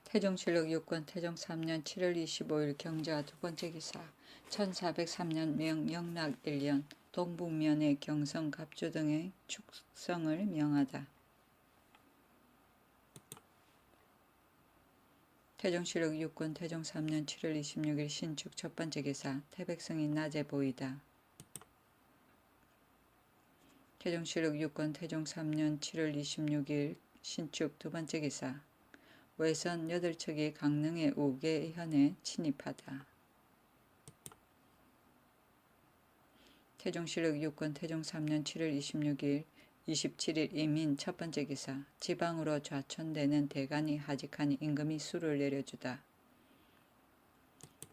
태종실록 6권 태종 3년 7월 25일 경자 두번째 기사 1403년 명 영락 1년 동북면의 경성 갑주 등의 축성을 명하다. 태종실록 6권 태종 3년 7월 26일 신축 첫번째 기사 태백성이 낮에 보이다. 태종실록 6권 태종 3년 7월 26일 신축 두번째 기사 외선 8척이 강릉의 우계현에 침입하다. 태종실록 6권 태종 3년 7월 26일 27일 이민 첫번째 기사 지방으로 좌천되는 대간이 하직하니 임금이 수를 내려주다.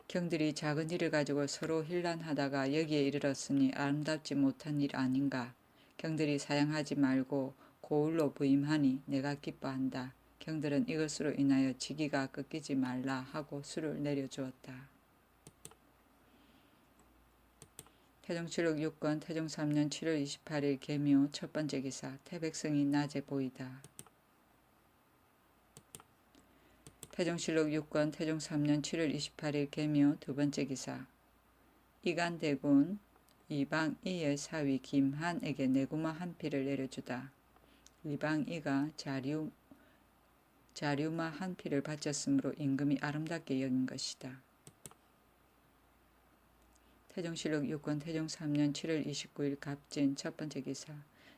경들이 작은 일을 가지고 서로 hir난하다가 여기에 이르렀으니 아름답지 못한 일 아닌가. 경들이 사양하지 말고 고을로 부임하니 내가 기뻐한다. 경들은 이것으로 인하여 지기가 꺾이지 말라 하고 수를 내려주었다. 태종실록 6권 태종 3년 7월 28일 계묘 첫번째 기사 태백성이 낮에 보이다. 태종실록 6권 태종 3년 7월 28일 계묘 두번째 기사 이간대군 이방이의 사위 김한에게 내구마 한 피를 내려주다. 이방이가 자류마 한 피를 바쳤으므로 임금이 아름답게 여긴 것이다. 태종실록 6권 태종 3년 7월 29일 갑진 첫번째 기사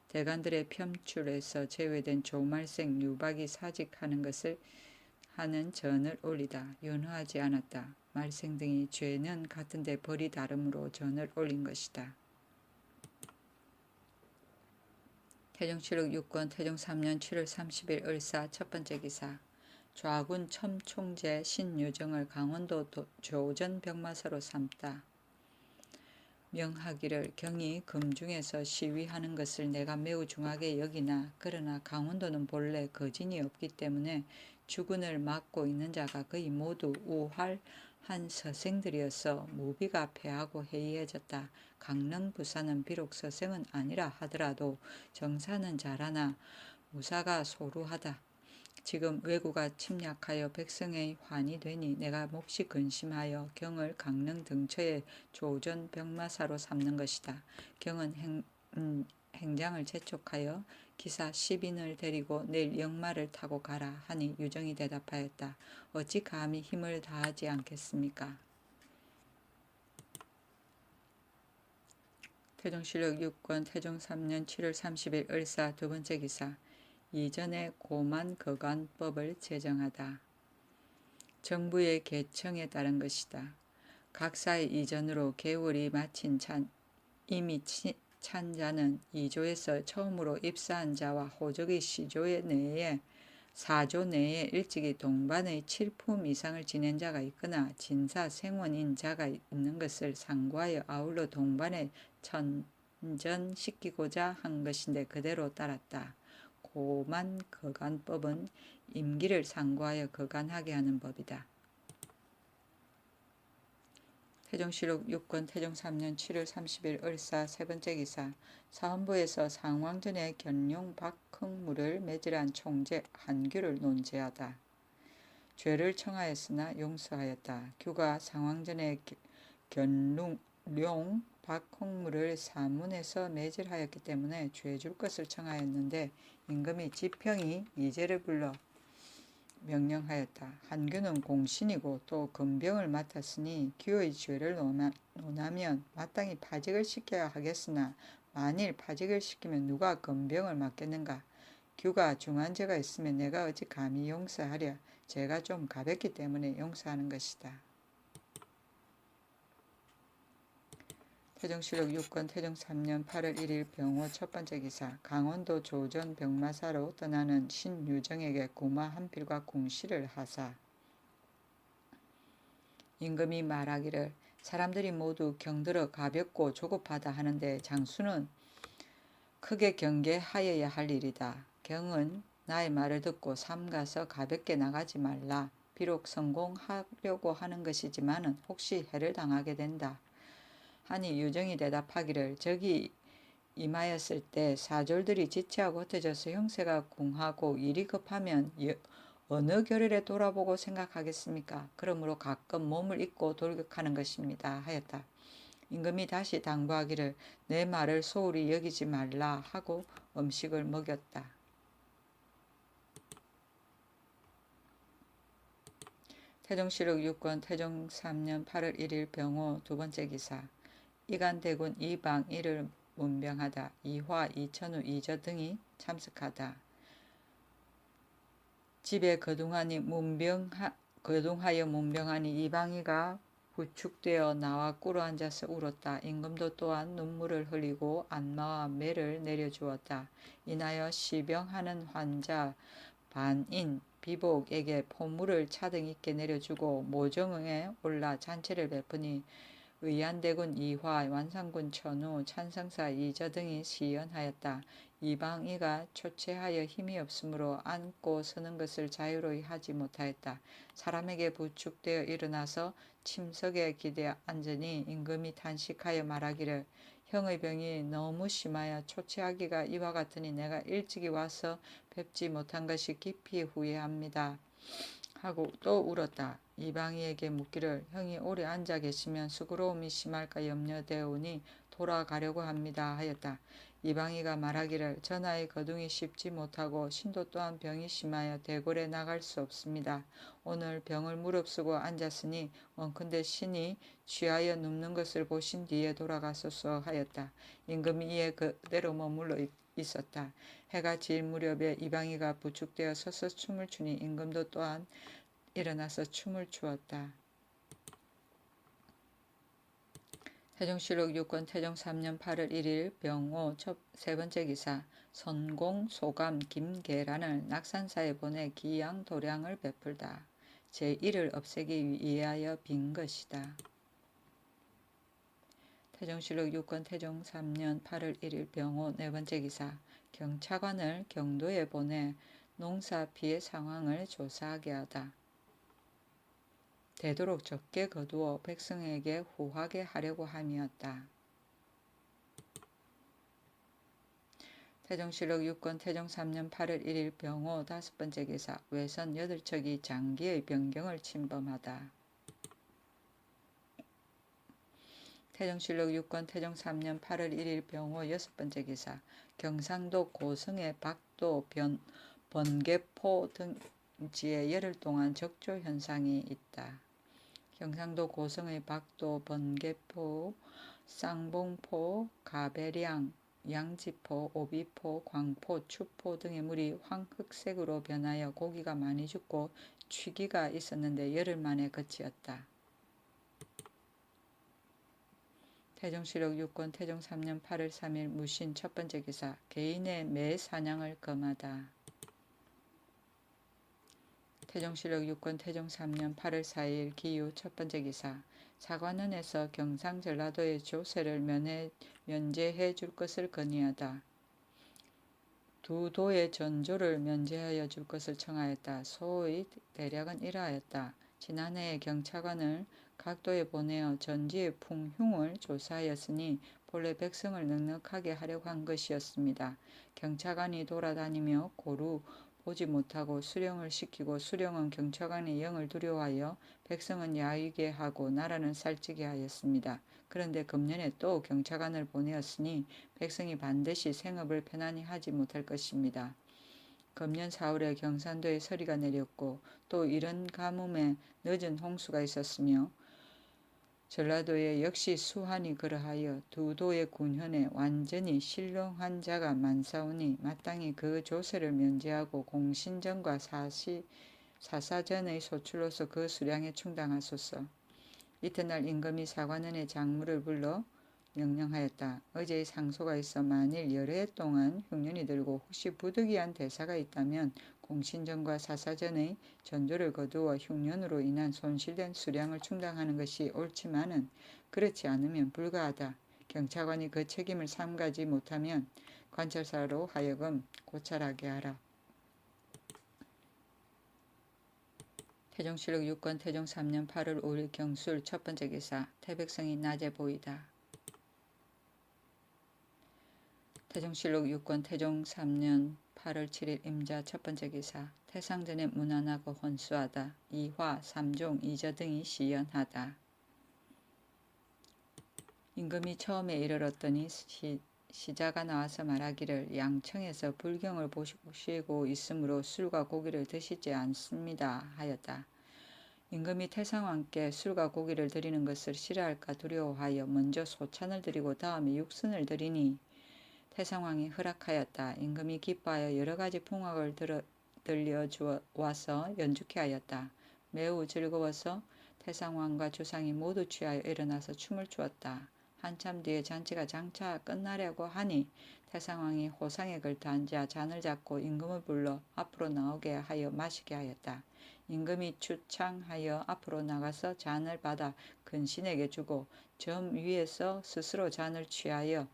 대간들의 편출에서 제외된 조말생 유박이 사직하는 것을 하는 전을 올리다. 윤허하지 않았다. 말생 등이 죄는 같은데 벌이 다름으로 전을 올린 것이다. 태종실록 6권 태종 3년 7월 30일 을사 첫번째 기사 좌군 첨총제 신유정을 강원도 조전 병마사로 삼다. 명하기를 경이 금중에서 시위하는 것을 내가 매우 중하게 여기나 그러나 강원도는 본래 거진이 없기 때문에 주군을 맡고 있는 자가 거의 모두 우활한 서생들이어서 무비가 패하고 해이해졌다. 강릉 부사는 비록 서생은 아니라 하더라도 정사는 잘하나 무사가 소루하다. 지금 왜구가 침략하여 백성의 환이 되니 내가 몹시 근심하여 경을 강릉 등처에 조전 병마사로 삼는 것이다. 경은 행장을 재촉하여 기사 10인을 데리고 내일 역마를 타고 가라 하니 유정이 대답하였다. 어찌 감히 힘을 다하지 않겠습니까? 태종실록 6권 태종 3년 7월 30일 을사 두번째 기사 이전의 고만거간법을 제정하다. 정부의 개청에 따른 것이다. 각사의 이전으로 계월이 마친 이미 찬 자는 2조에서 처음으로 입사한 자와 호적의 시조 내에 4조 내에 일찍이 동반의 7품 이상을 지낸 자가 있거나 진사 생원인 자가 있는 것을 상고하여 아울러 동반에 천전시키고자 한 것인데 그대로 따랐다. 고만거간법은 임기를 상고하여 거간하게 하는 법이다. 태종실록 6권 태종 3년 7월 30일 을사 세번째 기사 사헌부에서 상왕전의 견룡 박흥무를 매질한 총재 한규를 논제하다. 죄를 청하였으나 용서하였다. 규가 상왕전의 견룡 박흥무를 사문에서 매질하였기 때문에 죄 줄 것을 청하였는데 임금이 지평이 이제를 불러 명령하였다. 한규는 공신이고 또 금병을 맡았으니 규의 죄를 논하면 마땅히 파직을 시켜야 하겠으나 만일 파직을 시키면 누가 금병을 맡겠는가. 규가 중한 죄가 있으면 내가 어찌 감히 용서하랴. 죄가 좀 가볍기 때문에 용서하는 것이다. 태종실록 6권 태종 3년 8월 1일 병호 첫번째 기사 강원도 조전 병마사로 떠나는 신유정에게 구마 한 필과 궁시를 하사. 임금이 말하기를 사람들이 모두 경들어 가볍고 조급하다 하는데 장수는 크게 경계하여야 할 일이다. 경은 나의 말을 듣고 삼가서 가볍게 나가지 말라. 비록 성공하려고 하는 것이지만은 혹시 해를 당하게 된다. 하니 유정이 대답하기를 적이 임하였을 때 사졸들이 지체하고 흩어져서 형세가 궁하고 일이 급하면 어느 결el에 돌아보고 생각하겠습니까? 그러므로 가끔 몸을 잊고 돌격하는 것입니다. 하였다. 임금이 다시 당부하기를 내 말을 소홀히 여기지 말라 하고 음식을 먹였다. 태종실록 6권 태종 3년 8월 1일 병호 두 번째 기사. 이간대군 이방 이를 문병하다. 이화 이천우 이저 등이 참석하다. 집에 거둥하여 문병하니 이방이가 부축되어 나와 꿇어앉아서 울었다. 임금도 또한 눈물을 흘리고 안마와 매를 내려주었다. 인하여 시병하는 환자 반인 비복에게 포물을 차등 있게 내려주고 모정에 올라 잔치를 베푸니 의안대군 이화, 완산군 천우, 찬성사 이저 등이 시연하였다. 이방이가 초췌하여 힘이 없으므로 앉고 서는 것을 자유로이 하지 못하였다. 사람에게 부축되어 일어나서 침석에 기대 앉으니 임금이 탄식하여 말하기를 형의 병이 너무 심하여 초췌하기가 이와 같으니 내가 일찍이 와서 뵙지 못한 것이 깊이 후회합니다. 하고 또 울었다. 이방이에게 묻기를 형이 오래 앉아 계시면 수고로움이 심할까 염려되오니 돌아가려고 합니다. 하였다. 이방이가 말하기를 전하의 거둥이 씹지 못하고 신도 또한 병이 심하여 대궐에 나갈 수 없습니다. 오늘 병을 무릅쓰고 앉았으니 원컨대 신이 취하여 눕는 것을 보신 뒤에 돌아가소서 하였다. 임금이 이에 그대로 머물러 있었다. 해가 질 무렵에 이방이가 부축되어 서서 춤을 추니 임금도 또한 일어나서 춤을 추었다. 태종실록 6권 태종 3년 8월 1일 병호 세 번째 기사. 선공 소감 김계란을 낙산사에 보내 기양 도량을 베풀다. 제1을 없애기 위하여 빈 것이다. 태종실록 6권 태종 3년 8월 1일 병호 네 번째 기사. 경차관을 경도에 보내 농사 피해 상황을 조사하게 하다. 되도록 적게 거두어 백성에게 후하게 하려고 함이었다. 태종실록 6권 태종 3년 8월 1일 병호 다섯 번째 기사. 외선 8척이 장기의 변경을 침범하다. 태종실록 6권 태종 3년 8월 1일 병호 여섯 번째 기사. 경상도 고성의 박도 번개포 등지에 열흘 동안 적조 현상이 있다. 경상도 고성의 박도, 번개포, 쌍봉포, 가배량, 양지포, 오비포, 광포, 추포 등의 물이 황흑색으로 변하여 고기가 많이 죽고 취기가 있었는데 열흘 만에 그치었다. 태종실록 6권 태종 3년 8월 3일 무신 첫 번째 기사. 개인의 매 사냥을 금하다. 태종실록 6권 태종 3년 8월 4일 기유 첫 번째 기사. 사관원에서 경상 전라도의 조세를 면제해 줄 것을 건의하다. 두 도의 전조를 면제하여 줄 것을 청하였다. 소의 대략은 이러하였다. 지난해에 경차관을 각 도에 보내어 전지의 풍흉을 조사하였으니 본래 백성을 넉넉하게 하려고 한 것이었습니다. 경차관이 돌아다니며 고루 보지 못하고 수령을 시키고 수령은 경차관의 영을 두려워하여 백성은 야위게 하고 나라는 살찌게 하였습니다. 그런데 금년에 또 경차관을 보내었으니 백성이 반드시 생업을 편안히 하지 못할 것입니다. 금년 4월에 경산도에 서리가 내렸고 또 이런 가뭄에 늦은 홍수가 있었으며 전라도에 역시 수한이 그러하여 두 도의 군현에 완전히 실롱한 자가 많사오니 마땅히 그 조세를 면제하고 공신전과 사사전의 소출로서 그 수량에 충당하소서. 이튿날 임금이 사관원의 장물을 불러 명령하였다. 어제의 상소가 있어 만일 여러 해 동안 흉년이 들고 혹시 부득이한 대사가 있다면 공신전과 사사전의 전조를 거두어 흉년으로 인한 손실된 수량을 충당하는 것이 옳지만은 그렇지 않으면 불가하다. 경차관이 그 책임을 삼가지 못하면 관찰사로 하여금 고찰하게 하라. 태종실록 6권 태종 3년 8월 5일 경술 첫 번째 기사. 태백성이 낮에 보이다. 태종실록 6권 태종 3년 8월 7일 임자 첫 번째 기사. 태상전에 무난하고 혼수하다. 이화, 삼종, 이저 등이 시연하다. 임금이 처음에 이르렀더니 시자가 나와서 말하기를 양청에서 불경을 보시고 있으므로 술과 고기를 드시지 않습니다 하였다. 임금이 태상왕께 술과 고기를 드리는 것을 싫어할까 두려워하여 먼저 소찬을 드리고 다음에 육순을 드리니 태상왕이 허락하였다. 임금이 기뻐하여 여러 가지 풍악을 들려주어와서 연주케 하였다. 매우 즐거워서 태상왕과 주상이 모두 취하여 일어나서 춤을 추었다. 한참 뒤에 잔치가 장차 끝나려고 하니 태상왕이 호상에 걸터 앉아 잔을 잡고 임금을 불러 앞으로 나오게 하여 마시게 하였다. 임금이 추창하여 앞으로 나가서 잔을 받아 근신에게 주고 점 위에서 스스로 잔을 취하여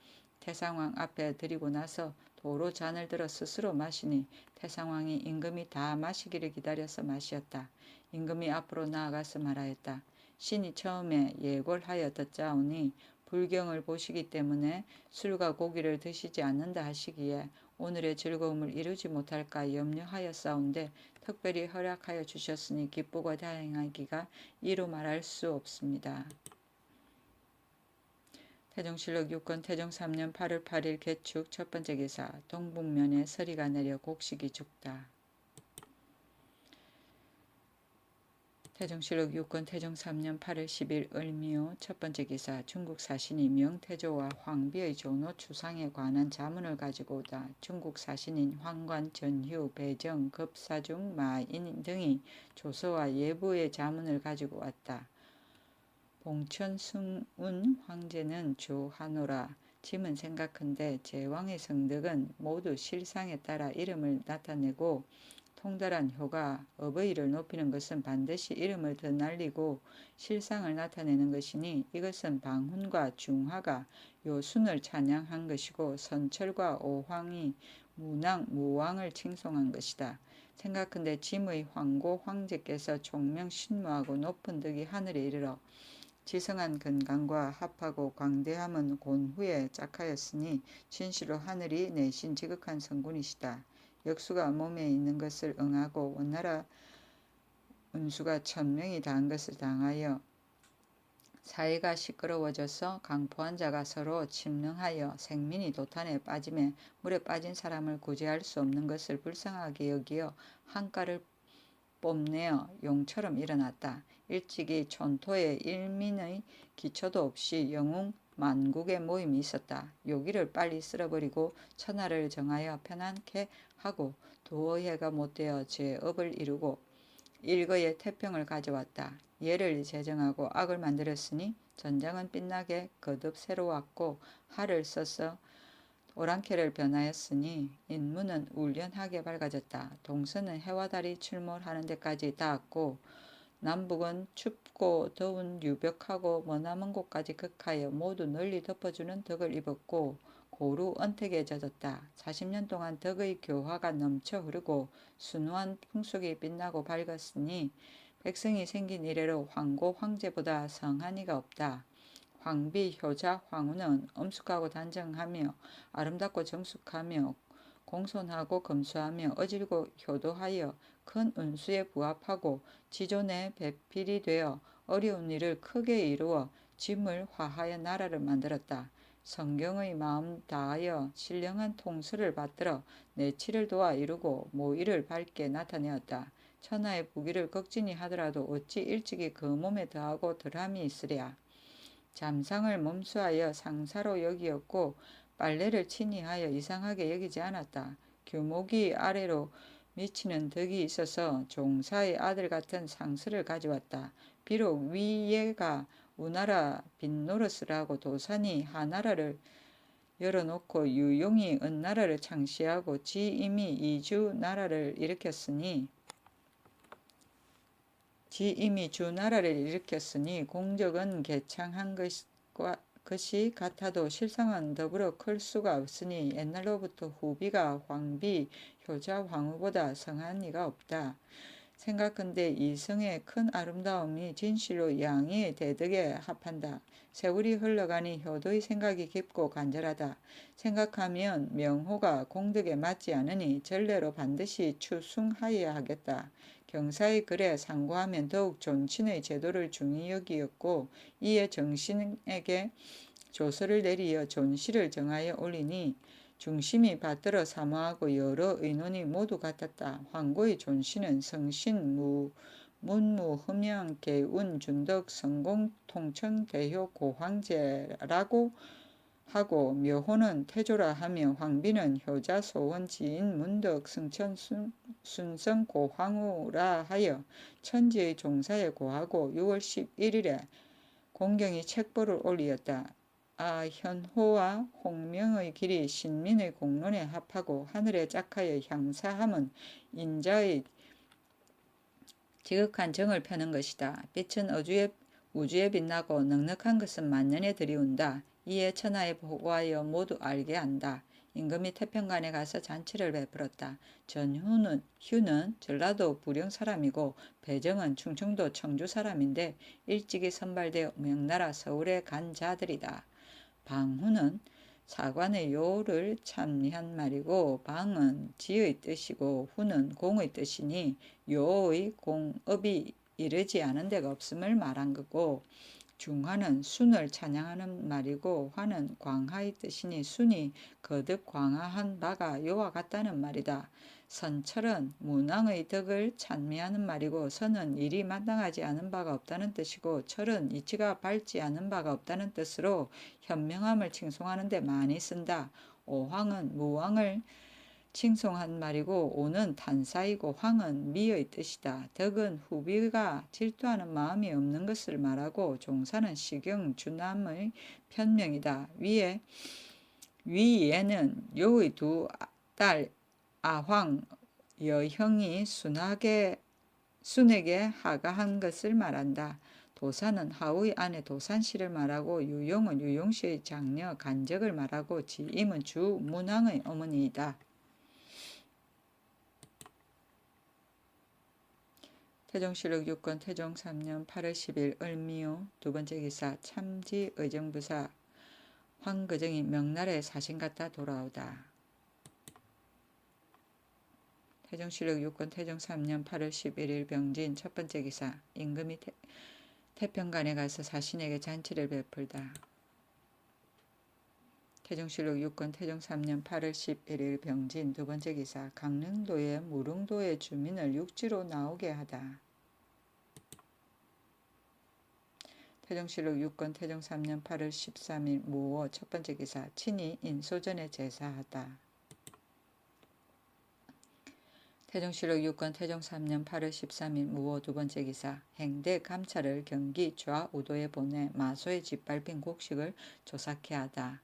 태상왕 앞에 드리고 나서 도로 잔을 들어 스스로 마시니 태상왕이 임금이 다 마시기를 기다려서 마시었다. 임금이 앞으로 나아가서 말하였다. 신이 처음에 예골하여 듣자오니 불경을 보시기 때문에 술과 고기를 드시지 않는다 하시기에 오늘의 즐거움을 이루지 못할까 염려하였사온데 특별히 허락하여 주셨으니 기쁘고 다행하기가 이루 말할 수 없습니다. 태종실록 6권 태종 3년 8월 8일 개축 첫 번째 기사. 동북면에 서리가 내려 곡식이 죽다. 태종실록 6권 태종 3년 8월 10일 을미호 첫 번째 기사. 중국 사신이 명태조와 황비의 조노 추상에 관한 자문을 가지고 오다. 중국 사신인 황관, 전휴, 배정, 급사중, 마인 등이 조서와 예부의 자문을 가지고 왔다. 봉천 승운 황제는 조하노라. 짐은 생각한데 제왕의 성덕은 모두 실상에 따라 이름을 나타내고 통달한 효가 어버이를 높이는 것은 반드시 이름을 더 날리고 실상을 나타내는 것이니 이것은 방훈과 중화가 요순을 찬양한 것이고 선철과 오황이 무왕을 칭송한 것이다. 생각한데 짐의 황고 황제께서 총명신무하고 높은 덕이 하늘에 이르러 지성한 건강과 합하고 광대함은 곤후에 짝하였으니 진시로 하늘이 내신 지극한 성군이시다. 역수가 몸에 있는 것을 응하고 원나라 운수가 천명이 다한 것을 당하여 사회가 시끄러워져서 강포한 자가 서로 침능하여 생민이 도탄에 빠짐에 물에 빠진 사람을 구제할 수 없는 것을 불쌍하게 여기어 한가를 뽐내어 용처럼 일어났다. 일찍이 촌토에 일민의 기초도 없이 영웅 만국의 모임이 있었다. 요기를 빨리 쓸어버리고 천하를 정하여 편안케 하고 도어해가 못되어 제업을 이루고 일거에 태평을 가져왔다. 예를 제정하고 악을 만들었으니 전장은 빛나게 거듭 새로웠고 할을 써서 오랑캐를 변하였으니 인문은 울련하게 밝아졌다. 동서는 해와 달이 출몰하는 데까지 닿았고 남북은 춥고 더운 유벽하고 머나먼 곳까지 극하여 모두 널리 덮어주는 덕을 입었고 고루 언택에 젖었다. 40년 동안 덕의 교화가 넘쳐 흐르고 순수한 풍속이 빛나고 밝았으니 백성이 생긴 이래로 황고 황제보다 성한 이가 없다. 황비, 효자, 황후는 엄숙하고 단정하며 아름답고 정숙하며 공손하고 검소하며 어질고 효도하여 큰 운수에 부합하고 지존에 배필이 되어 어려운 일을 크게 이루어 짐을 화하여 나라를 만들었다. 성경의 마음 다하여 신령한 통솔을 받들어 내치를 도와 이루고 모의를 밝게 나타내었다. 천하의 부귀를 걱진히 하더라도 어찌 일찍이 그 몸에 더하고 덜함이 있으랴. 잠상을 몸수하여 상사로 여기었고 빨래를 친히 하여 이상하게 여기지 않았다. 규목이 아래로 미치는 덕이 있어서 종사의 아들 같은 상스를 가져왔다. 비록 위예가 우나라 빈노릇을 하고 도산이 하나라를 열어놓고 유용이 은나라를 창시하고 지 이미 이주 나라를 일으켰으니 공적은 개창한 것이 같아도 실상은 더불어 클 수가 없으니 옛날로부터 후비가 황비, 효자, 황후보다 성한 이가 없다. 생각컨대 이성의 큰 아름다움이 진실로 양의 대덕에 합한다. 세월이 흘러가니 효도의 생각이 깊고 간절하다. 생각하면 명호가 공덕에 맞지 않으니 전례로 반드시 추승하여야 하겠다. 경사의 글에 상고하면 더욱 존친의 제도를 중히 여기었고 이에 정신에게 조서를 내리어 존시를 정하여 올리니 중심이 받들어 사모하고 여러 의논이 모두 같았다. 황고의 존시는 성신, 문무, 흠양, 개운, 준덕, 성공, 통천, 대효, 고황제라고 하고 묘호는 태조라 하며 황비는 효자, 소원, 지인, 문덕, 승천, 순성, 고황우라 하여 천지의 종사에 고하고 6월 11일에 공경이 책보를 올리었다. 현호와 홍명의 길이 신민의 공론에 합하고 하늘에 짝하여 향사함은 인자의 지극한 정을 펴는 것이다. 빛은 우주에 빛나고 넉넉한 것은 만년에 들이운다. 이에 천하에 보고하여 모두 알게 한다. 임금이 태평관에 가서 잔치를 베풀었다. 전휴는 전라도 부령 사람이고 배정은 충청도 청주 사람인데 일찍이 선발되어 명나라 서울에 간 자들이다. 방후는 사관의 요를 참리한 말이고 방은 지의 뜻이고 후는 공의 뜻이니 요의 공업이 이르지 않은 데가 없음을 말한 거고 중화는 순을 찬양하는 말이고 화는 광하의 뜻이니 순이 거듭 광하한 바가 요와 같다는 말이다. 선철은 문왕의 덕을 찬미하는 말이고 선은 일이 마땅하지 않은 바가 없다는 뜻이고 철은 이치가 밝지 않은 바가 없다는 뜻으로 현명함을 칭송하는 데 많이 쓴다. 오황은 무왕을 칭송한 말이고 오는 탄사이고 황은 미의 뜻이다. 덕은 후비가 질투하는 마음이 없는 것을 말하고 종사는 시경 주남의 편명이다. 위에는 요의 두 딸 아황 여형이 순에게 하가한 것을 말한다. 도산은 하우의 아내 도산씨를 말하고 유용은 유용씨의 장녀 간적을 말하고 지임은 주 문왕의 어머니이다. 태종실록 6권 태종 3년 8월 10일 을미우 두번째 기사 참지 의정부사 황거정이 명나라에 사신 갔다 돌아오다. 태종실록 6권 태종 3년 8월 11일 병진 첫번째 기사 임금이 태평관에 가서 사신에게 잔치를 베풀다. 태종실록 6권 태종 3년 8월 11일 병진 두번째 기사 강릉도의 무릉도의 주민을 육지로 나오게 하다. 태종실록 6권 태종 3년 8월 13일 무오 첫번째 기사 친히 인소전에 제사하다. 태종실록 6권 태종 3년 8월 13일 무오 두번째 기사 행대 감찰을 경기 좌우도에 보내 마소에 짓밟힌 곡식을 조삭해 하다.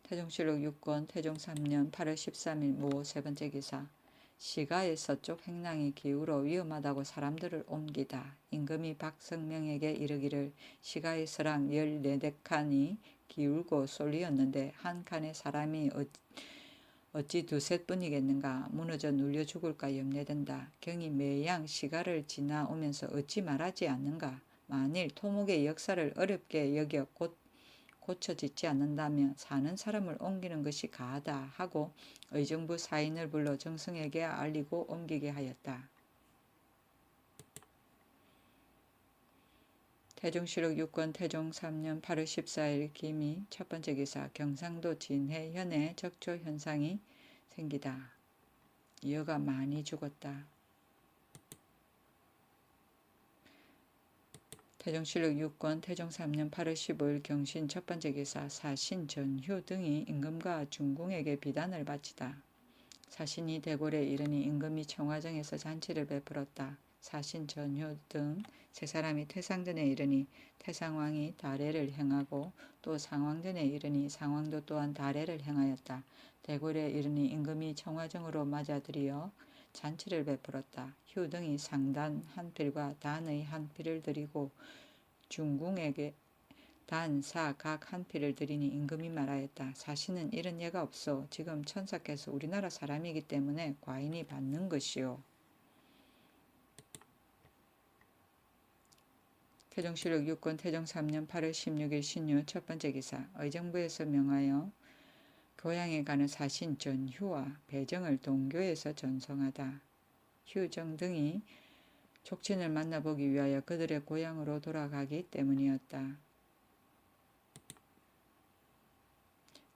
태종실록 6권 태종 3년 8월 13일 무오 세번째 기사 시가의 서쪽 행랑이 기울어 위험하다고 사람들을 옮기다. 임금이 박성명에게 이르기를 시가의 서랑 14칸이 기울고 쏠리었는데 한 칸에 사람이 어찌 두셋 뿐이겠는가. 무너져 눌려 죽을까 염려된다. 경이 매양 시가를 지나오면서 어찌 말하지 않는가. 만일 토목의 역사를 어렵게 여겨 고쳐 짓지 않는다면 사는 사람을 옮기는 것이 가하다 하고 의정부 사인을 불러 정승에게 알리고 옮기게 하였다. 태종실록 6권 태종 3년 8월 14일 기미 첫번째 기사 경상도 진해 현에 적조 현상이 생기다. 여가 많이 죽었다. 태종실록 6권 태종 3년 8월 15일 경신 첫번째 기사 사신 전휴 등이 임금과 중궁에게 비단을 바치다. 사신이 대궐에 이르니 임금이 청화정에서 잔치를 베풀었다. 사신 전휴 등 세 사람이 태상전에 이르니 태상왕이 다례를 행하고 또 상왕전에 이르니 상왕도 또한 다례를 행하였다. 대궐에 이르니 임금이 청화정으로 맞아들이어 잔치를 베풀었다. 휴 등이 상단 한 필과 단의 한 필을 드리고 중궁에게 단, 사, 각 한 피를 들이니 임금이 말하였다. 사실은 이런 예가 없소. 지금 천사께서 우리나라 사람이기 때문에 과인이 받는 것이요. 태종실록 6권 태종 3년 8월 16일 신유 첫 번째 기사. 의정부에서 명하여 교양에 가는 사신 전휴와 배정을 동교에서 전송하다. 휴정 등이 족친을 만나보기 위하여 그들의 고향으로 돌아가기 때문이었다.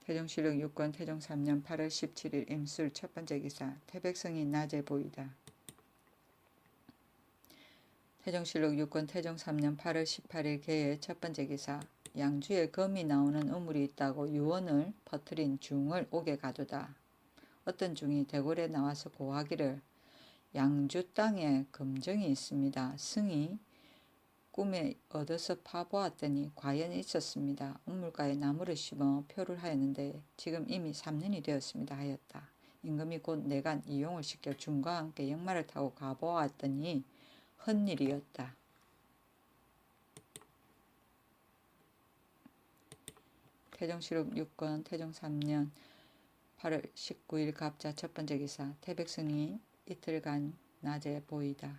태종실록 6권 태종 3년 8월 17일 임술 첫 번째 기사. 태백성이 낮에 보이다. 태종실록 6권 태종 3년 8월 18일 개의 첫 번째 기사. 양주에 검이 나오는 우물이 있다고 유언을 퍼뜨린 중을 옥에 가두다. 어떤 중이 대궐에 나와서 고하기를 양주 땅에 검정이 있습니다. 승이 꿈에 얻어서 파보았더니 과연 있었습니다. 우물가에 나무를 심어 표를 하였는데 지금 이미 3년이 되었습니다 하였다. 임금이 곧 내간 이용을 시켜 중과 함께 역마를 타고 가보았더니 헛일이었다. 태종실록 6권 태종 3년 8월 19일 갑자 첫 번째 기사. 태백성이 이틀간 낮에 보이다.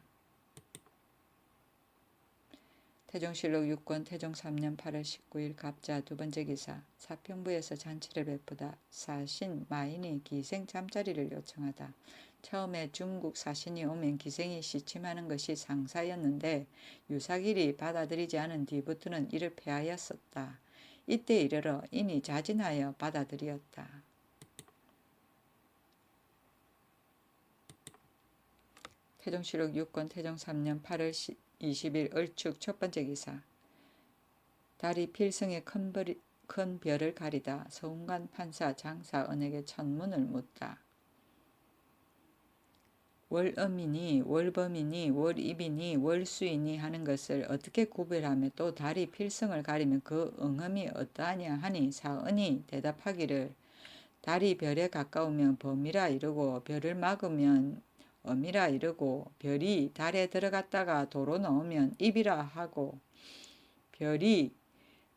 태종실록 6권 태종 3년 8월 19일 갑자 두 번째 기사. 사평부에서 잔치를 베푸다. 사신 마인이 기생 잠자리를 요청하다. 처음에 중국 사신이 오면 기생이 시침하는 것이 상사였는데 유사길이 받아들이지 않은 뒤부터는 이를 폐하였었다. 이때 이르러 인이 자진하여 받아들였다. 태종실록 6권 태종 3년 8월 20일 을축 첫 번째 기사. 달이 필성의 큰 별을 가리다. 서운관 판사 장사 은에게 천문을 묻다. 월음이니 월범이니 월입이니 월수이니 하는 것을 어떻게 구별하며 또 달이 필성을 가리면 그 응음이 어떠하냐 하니 사은이 대답하기를 달이 별에 가까우면 범이라 이르고 별을 막으면 엄이라 이르고 별이 달에 들어갔다가 도로 나오면 입이라 하고 별이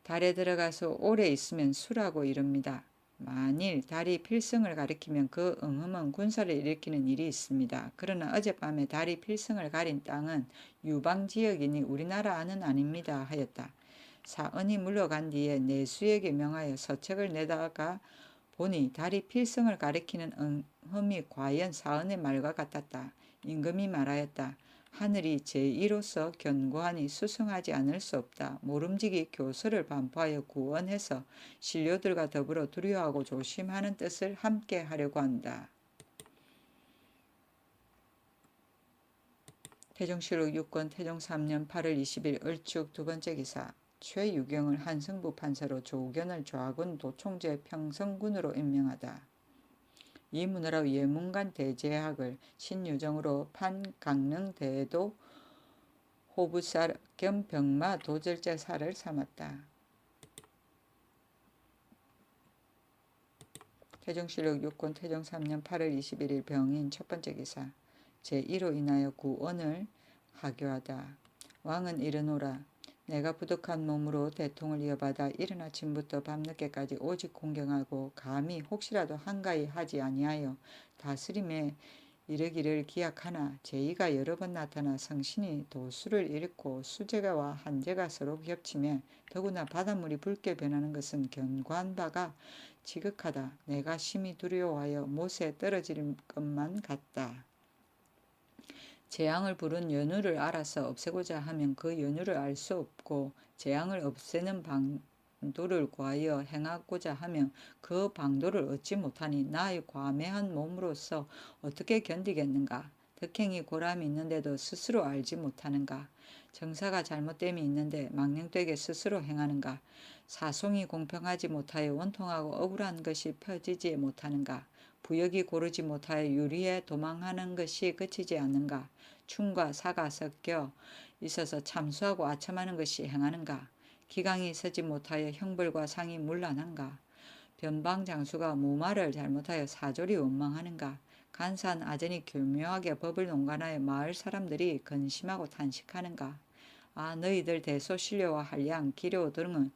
달에 들어가서 오래 있으면 수라고 이릅니다. 만일 달이 필성을 가리키면 그 응음은 군사를 일으키는 일이 있습니다. 그러나 어젯밤에 달이 필성을 가린 땅은 유방지역이니 우리나라는 아닙니다 하였다. 사은이 물러간 뒤에 내수에게 명하여 서책을 내다가 보니 달이 필성을 가리키는 응음이 과연 사은의 말과 같았다. 임금이 말하였다. 하늘이 제1로서 견고하니 수성하지 않을 수 없다. 모름지기 교서를 반포하여 구원해서 신료들과 더불어 두려워하고 조심하는 뜻을 함께 하려고 한다. 태종실록 6권 태종 3년 8월 20일 을축 두 번째 기사. 최유경을 한승부 판사로 조견을 좌군 도총재 평성군으로 임명하다. 이문으로 예문관 대제학을 신유정으로 판강릉 대도 호부사 겸 병마 도절제사를 삼았다. 태종실록 6권 태종 3년 8월 21일 병인 첫 번째 기사. 제1로 인하여 구언을 하교하다. 왕은 이르노라. 내가 부득한 몸으로 대통을 이어받아 이른 아침부터 밤늦게까지 오직 공경하고 감히 혹시라도 한가히 하지 아니하여 다스림에 이르기를 기약하나 제의가 여러 번 나타나 성신이 도수를 잃고 수재가와 한재가 서로 겹치며 더구나 바닷물이 붉게 변하는 것은 견고한 바가 지극하다. 내가 심히 두려워하여 못에 떨어질 것만 같다. 재앙을 부른 연유를 알아서 없애고자 하면 그 연유를 알 수 없고 재앙을 없애는 방도를 구하여 행하고자 하면 그 방도를 얻지 못하니 나의 과매한 몸으로서 어떻게 견디겠는가? 덕행이 고람이 있는데도 스스로 알지 못하는가? 정사가 잘못됨이 있는데 망령되게 스스로 행하는가? 사송이 공평하지 못하여 원통하고 억울한 것이 펴지지 못하는가? 부역이 고르지 못하여 유리에 도망하는 것이 그치지 않는가? 충과 사가 섞여 있어서 참수하고 아첨하는 것이 행하는가? 기강이 서지 못하여 형벌과 상이 문란한가? 변방장수가 무말을 잘못하여 사졸이 원망하는가? 간사한 아전이 교묘하게 법을 농간하여 마을 사람들이 근심하고 탄식하는가? 너희들 대소신료와 한량, 기료 등은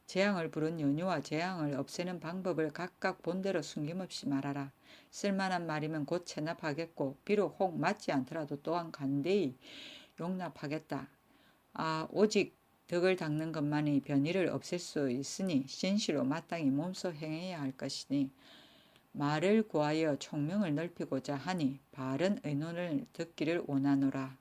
재앙을 부른 연유와 재앙을 없애는 방법을 각각 본대로 숨김없이 말하라. 쓸만한 말이면 곧 체납하겠고 비록 혹 맞지 않더라도 또한 간대히 용납하겠다. 오직 덕을 닦는 것만이 변의를 없앨 수 있으니 진실로 마땅히 몸소 행해야 할 것이니 말을 구하여 총명을 넓히고자 하니 바른 의논을 듣기를 원하노라.